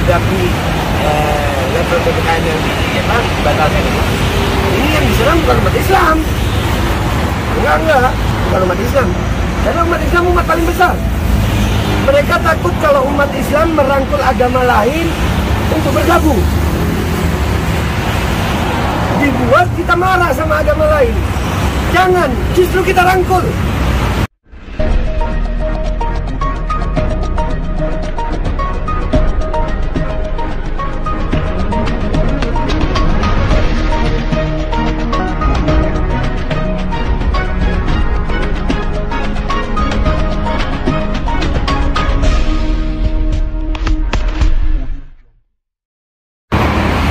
menghadapi level PPKM yang dibatalkan ini yang diserang bukan umat Islam. Enggak, bukan umat Islam. Karena umat Islam umat paling besar. Mereka takut kalau umat Islam merangkul agama lain untuk bergabung. Dibuat kita marah sama agama lain. Jangan, justru kita rangkul.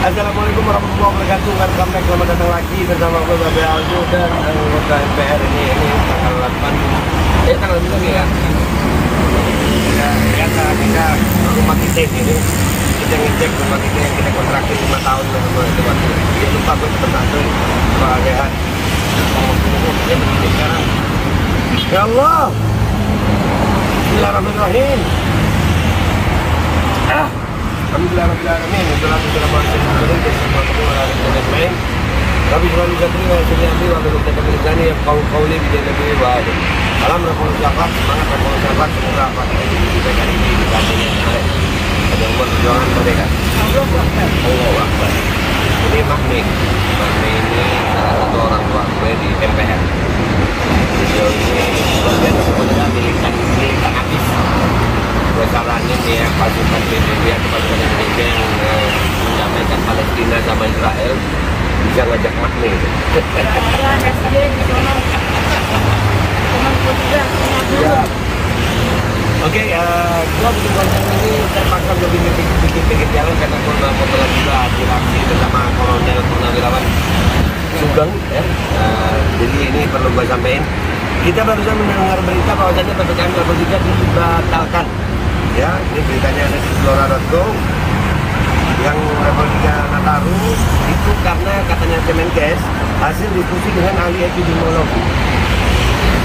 Assalamualaikum warahmatullahi wabarakatuh. Welcome back, selamat datang lagi bersama gue Babe Aldo dan anggota MPR ini tanggal 8 tanggal 9 ya. Kita rumah kita ini kita ngecek rumah kita yang kita kontrakin 5 tahun itu waktu dia lupa gue tetap satu kebahagiaan dia begini sekarang. Ya Allah, Bismillahirrahmanirrahim. Alhamdulillahirrahmanirrahim. Wassalatu wassalamu ala sayyidina Rabbi sholli sadri wa yassir amri wa hlul 'uqdatam min lisani yafqahu qawli bi nabi wa ali. Alam rakul sahabat, semangat rakul sahabat, semoga apa yang disampaikan ini dikasihnya ada umur perjuangan mereka. Allahu Akbar. Ini Mahmi ini salah satu orang tua gue di MPR. Beliau ini bagian sebenarnya militan habis. Gue saranin ya pasukan PBB atau pasukan Indonesia yang mendamaikan Palestina sama Israel bisa ngajak Mahmi. Oke, gue bikin konten ini terpaksa gue bikin pinggir jalan karena gue mau kebetulan juga aksi bersama Kolonel Purnawirawan Sugeng ya. Jadi ini perlu gue sampaikan. Kita barusan mendengar berita bahwasannya PPKM level 3 dibatalkan. Ya, ini beritanya ada di Flora.go yang level 3 Nataru itu karena katanya Kemenkes hasil diskusi dengan ahli epidemiologi.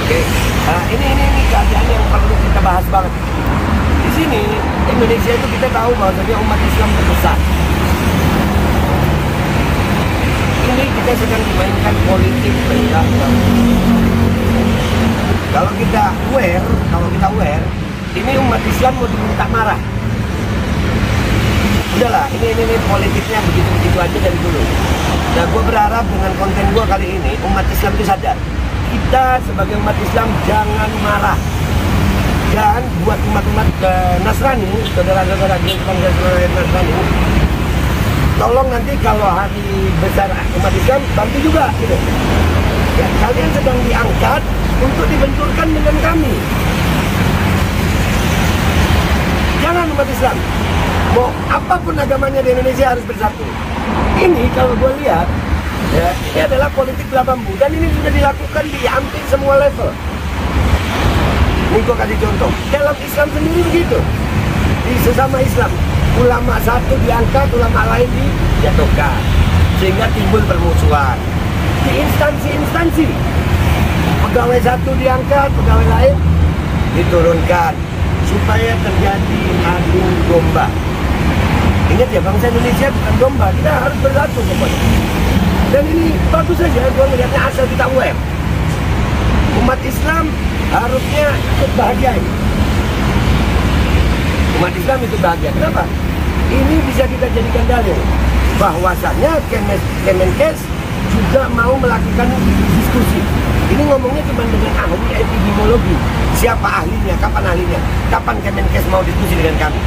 Oke, ini keadaan yang perlu kita bahas banget. Di sini Indonesia itu kita tahu bahwasanya umat Islam terbesar. Ini kita sedang dimainkan politik benda. Kalau kita aware, ini umat Islam mau diminta marah. Udahlah, ini politiknya begitu-begitu aja dari dulu. Nah, gue berharap dengan konten gue kali ini, umat Islam itu sadar. Kita sebagai umat Islam jangan marah. Dan buat umat-umat Nasrani, saudara-saudara Nasrani, tolong nanti kalau hari besar umat Islam, bantu juga gitu. Ya, kalian sedang diangkat untuk dibenturkan dengan kami. Jangan umat Islam, mau apapun agamanya di Indonesia harus bersatu. Ini kalau gue lihat, ya, ini adalah politik belah bambu dan ini sudah dilakukan di hampir semua level. Ini gue kasih contoh, dalam Islam sendiri begitu. Di sesama Islam, ulama satu diangkat, ulama lain dijatuhkan, sehingga timbul permusuhan. Di instansi-instansi, pegawai satu diangkat, pegawai lain diturunkan, supaya terjadi adu domba. Ingat ya, bangsa Indonesia bukan domba, kita harus bersatu semuanya. Dan ini bagus saja, gue melihatnya asal kita aware. Umat Islam harusnya ikut bahagia ini. Umat Islam itu bahagia. Kenapa? Ini bisa kita jadikan dalil bahwasannya Kemenkes juga mau melakukan diskusi. Ini ngomongnya cuma dengan ahli epidemiologi. Siapa ahlinya, kapan ahlinya, kapan Kemenkes mau diskusi dengan kami.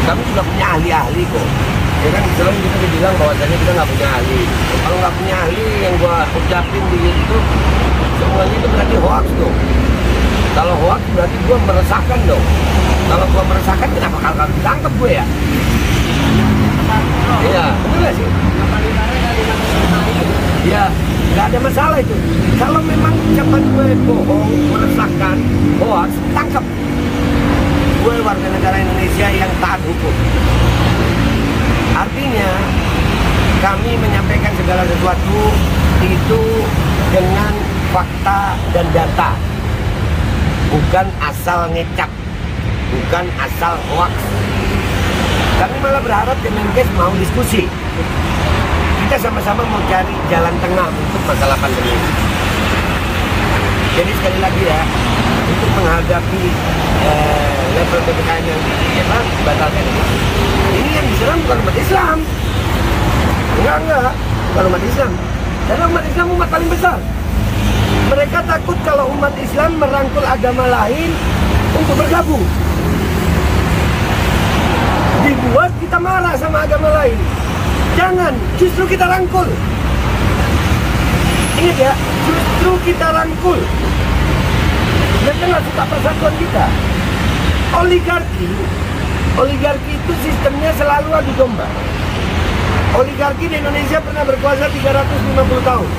Kami juga punya ahli-ahli kok. Ya kan selalu kita bilang bahwasanya kita nggak punya ahli. Kalau nggak punya ahli yang gua ucapin di YouTube, semuanya itu berarti hoax dong. Kalau hoax berarti gua meresahkan dong. Kalau gua meresahkan, kenapa kalau ditangkap gue ya? Iya, betul gak sih? Ya, nggak ada masalah itu. Kalau memang ucapan gue bohong, meresahkan, hoax, tangkap. Gue warga negara Indonesia yang taat hukum. Artinya, kami menyampaikan segala sesuatu itu dengan fakta dan data, bukan asal ngecap. bukan asal hoax. Kami malah berharap Kemenkes mau diskusi. Kita sama-sama mau cari jalan tengah untuk masalah pandemi ini. Jadi sekali lagi ya, untuk menghadapi level PPKM yang dibatalkan ini yang diserang bukan umat Islam. Enggak, bukan umat Islam. Karena umat Islam umat paling besar. Mereka takut kalau umat Islam merangkul agama lain untuk bergabung. Dibuat kita marah sama agama lain. Jangan, justru kita rangkul. Ingat ya, justru kita rangkul. Mereka nggak suka persatuan kita. Oligarki itu sistemnya selalu adu domba. Oligarki di Indonesia pernah berkuasa 350 tahun.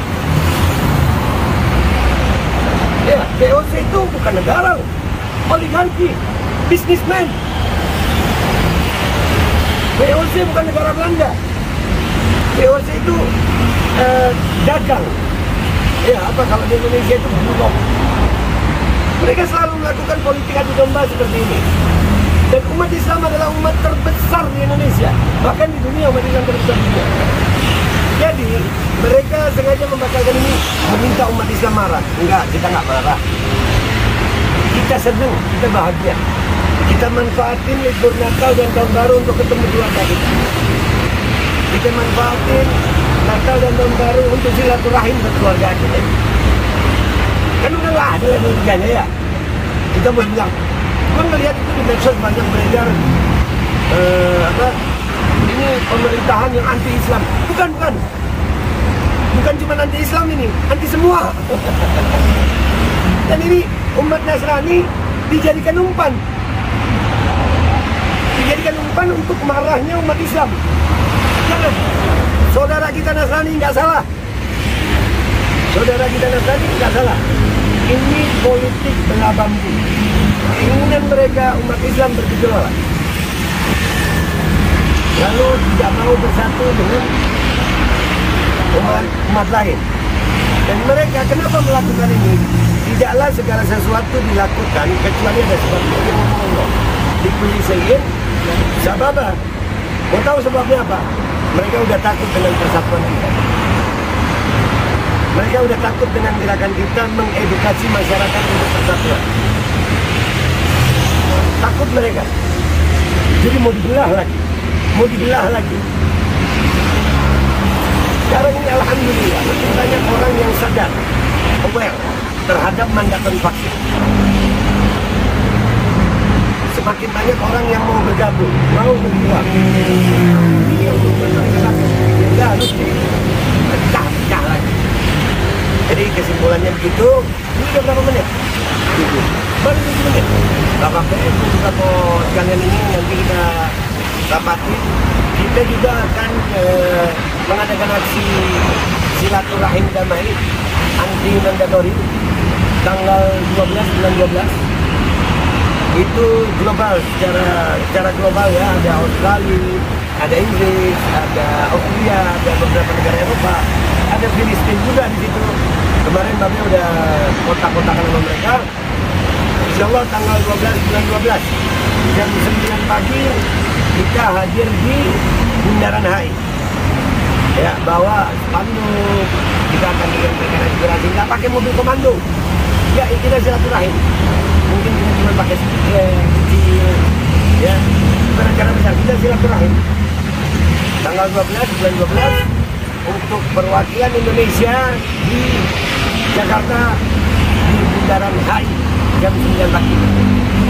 Ya, VOC itu bukan negara, oligarki, bisnismen. VOC bukan negara Belanda. VOC itu dagang. Ya, apa kalau di Indonesia itu bulog. Mereka selalu melakukan politik adu domba seperti ini. Dan umat Islam adalah umat terbesar di Indonesia. Bahkan di dunia umat Islam terbesar juga. Jadi mereka sengaja membatalkan ini, meminta umat Islam marah. Enggak, kita nggak marah. Kita senang, kita bahagia. Kita manfaatin libur Natal dan Tahun Baru untuk ketemu keluarga kita. Kita manfaatin Natal dan Tahun Baru untuk silaturahim ke keluarga kita. Kan udah nggak ada yang menjadikannya ya. Kita mau bilang, gue ngeliat itu di medsos banyak beredar ini pemerintahan yang anti Islam. Bukan cuma anti Islam ini, anti semua. Dan ini umat Nasrani dijadikan umpan. Dijadikan umpan untuk marahnya umat Islam. Jangan. Saudara kita Nasrani nggak salah. Saudara kita Nasrani nggak salah. Ini politik belah bambu. Keinginan mereka umat Islam bergejolak. Lalu tidak mau bersatu dengan umat lain. Dan mereka kenapa melakukan ini? Tidaklah segala sesuatu dilakukan kecuali ada sebabnya. Dikulisein sababah. Mau tahu sebabnya apa? Mereka udah takut dengan persatuan kita. Mereka udah takut dengan gerakan kita mengedukasi masyarakat untuk persatuan. Takut mereka. Jadi mau dibelah lagi. Sekarang ini alhamdulillah makin banyak orang yang sadar, aware terhadap mandatan vaksin. Semakin banyak orang yang mau bergabung, mau berjuang. Ini yang mereka lakukan. Ya harus dipecah lagi. Jadi kesimpulannya begitu. Ini udah berapa menit? Baru 7 menit. Gak apa-apa, juga mau sekalian ini nanti kita rapatin. Kita juga akan mengadakan aksi silaturahim damai anti mandatory tanggal 12 bulan 12. Itu global, secara global ya, ada Australia, ada Inggris, ada Austria, ada beberapa negara Eropa, ada Filistin juga di situ. Kemarin Babe udah kontak-kontakan sama mereka. Insya Allah tanggal 12 bulan 12 jam 9 pagi kita hadir di Bundaran HI. Ya, bawa spanduk, kita akan menyampaikan aspirasi, nggak pakai mobil komando. Ya, kita silaturahim. Mungkin kita cuma pakai speaker kecil, ya. Bukan acara besar, kita silaturahim. Tanggal 12 bulan 12 untuk perwakilan Indonesia di Jakarta di Bundaran HI jam 9 pagi.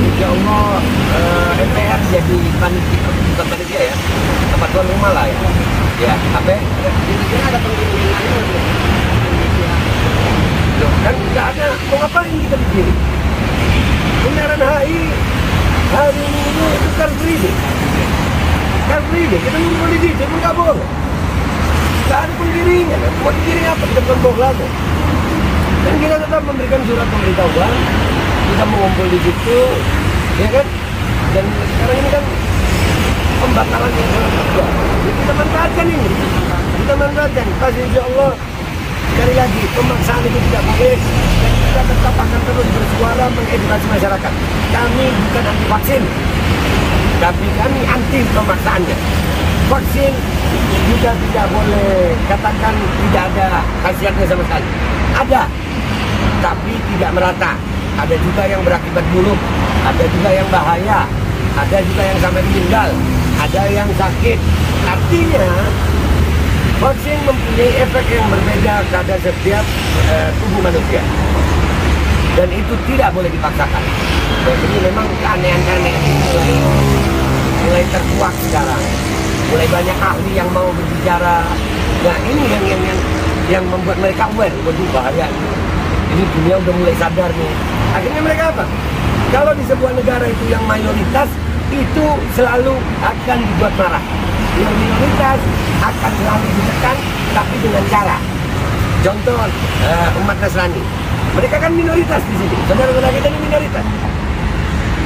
Insya Allah MPR jadi panitia ya, tempat tuan rumah lah ya. Ya, apa? Kira-kira ada pengiriman loh, kan nggak ada. Mau ngapain kita bikin? Bundaran HI hari ini itu Car Free Day. Car Free Day, kita ngumpul di situ pun nggak boleh. Nggak ada penggiringan. Mau digiring apa? Kita bukan bohong. Dan kita tetap memberikan surat pemberitahuan. Kita mengumpul di situ, ya kan? Dan sekarang ini kan pembatalan yang sangat besar. Jadi kita manfaatkan ini. Kita manfaatkan. Pas insya Allah sekali lagi, pemaksaan itu tidak boleh dan kita tetap akan terus bersuara mengedukasi masyarakat. Kami bukan anti vaksin, tapi kami anti pemaksaannya. Vaksin juga tidak boleh katakan tidak ada khasiatnya sama sekali. Ada, tapi tidak merata. Ada juga yang berakibat buruk, ada juga yang bahaya, ada juga yang sampai meninggal, ada yang sakit. Artinya vaksin mempunyai efek yang berbeda pada setiap tubuh manusia, dan itu tidak boleh dipaksakan. Jadi memang keanehan-keanehan itu mulai terkuak sekarang, mulai banyak ahli yang mau berbicara. Nah ini yang membuat mereka aware, waduh bahaya. Ini dunia udah mulai sadar nih. Akhirnya mereka apa? Kalau di sebuah negara itu yang mayoritas itu selalu akan dibuat marah. Yang minoritas akan selalu ditekan, tapi dengan cara. Contoh umat Nasrani, mereka kan minoritas di sini. Saudara-saudara kita ini minoritas.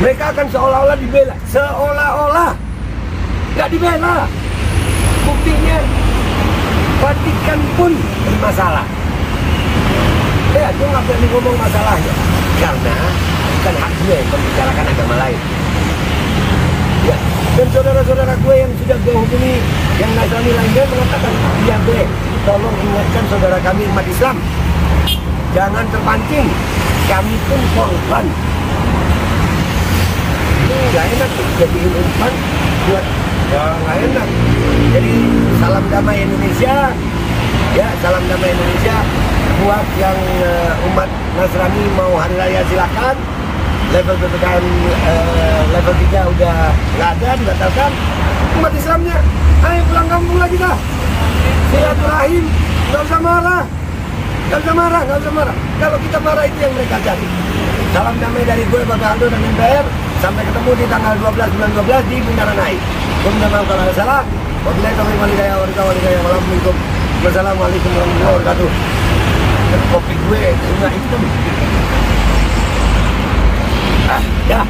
Mereka akan seolah-olah dibela, seolah-olah nggak dibela. Buktinya Vatikan pun bermasalah. Ya, gue nggak berani ngomong masalahnya karena bukan hak gue membicarakan agama lain. Ya, dan saudara-saudara gue yang sudah gue hubungi yang Nasrani lainnya mengatakan, ya gue, tolong ingatkan saudara kami umat Islam, jangan terpancing, kami pun korban. Ini nggak enak jadi umpan buat nggak enak. Jadi salam damai Indonesia, ya salam damai Indonesia buat yang umat Nasrani mau hari raya silakan. Level PPKM level 3 udah nggak ada, dibatalkan. Umat Islamnya, ayo pulang kampung lagi dah. Silaturahim, nggak usah marah. Nggak usah marah, nggak usah marah. Kalau kita marah itu yang mereka cari. Salam damai dari gue, Bapak Aldo dan MPR. Sampai ketemu di tanggal 12 bulan 12 di Bundaran AI. Gue minta maaf kalau ada salah. Wabillahi taufiq wal hidayah. Wassalamualaikum warahmatullahi wabarakatuh. Dan kopi gue enggak hitam. Ya.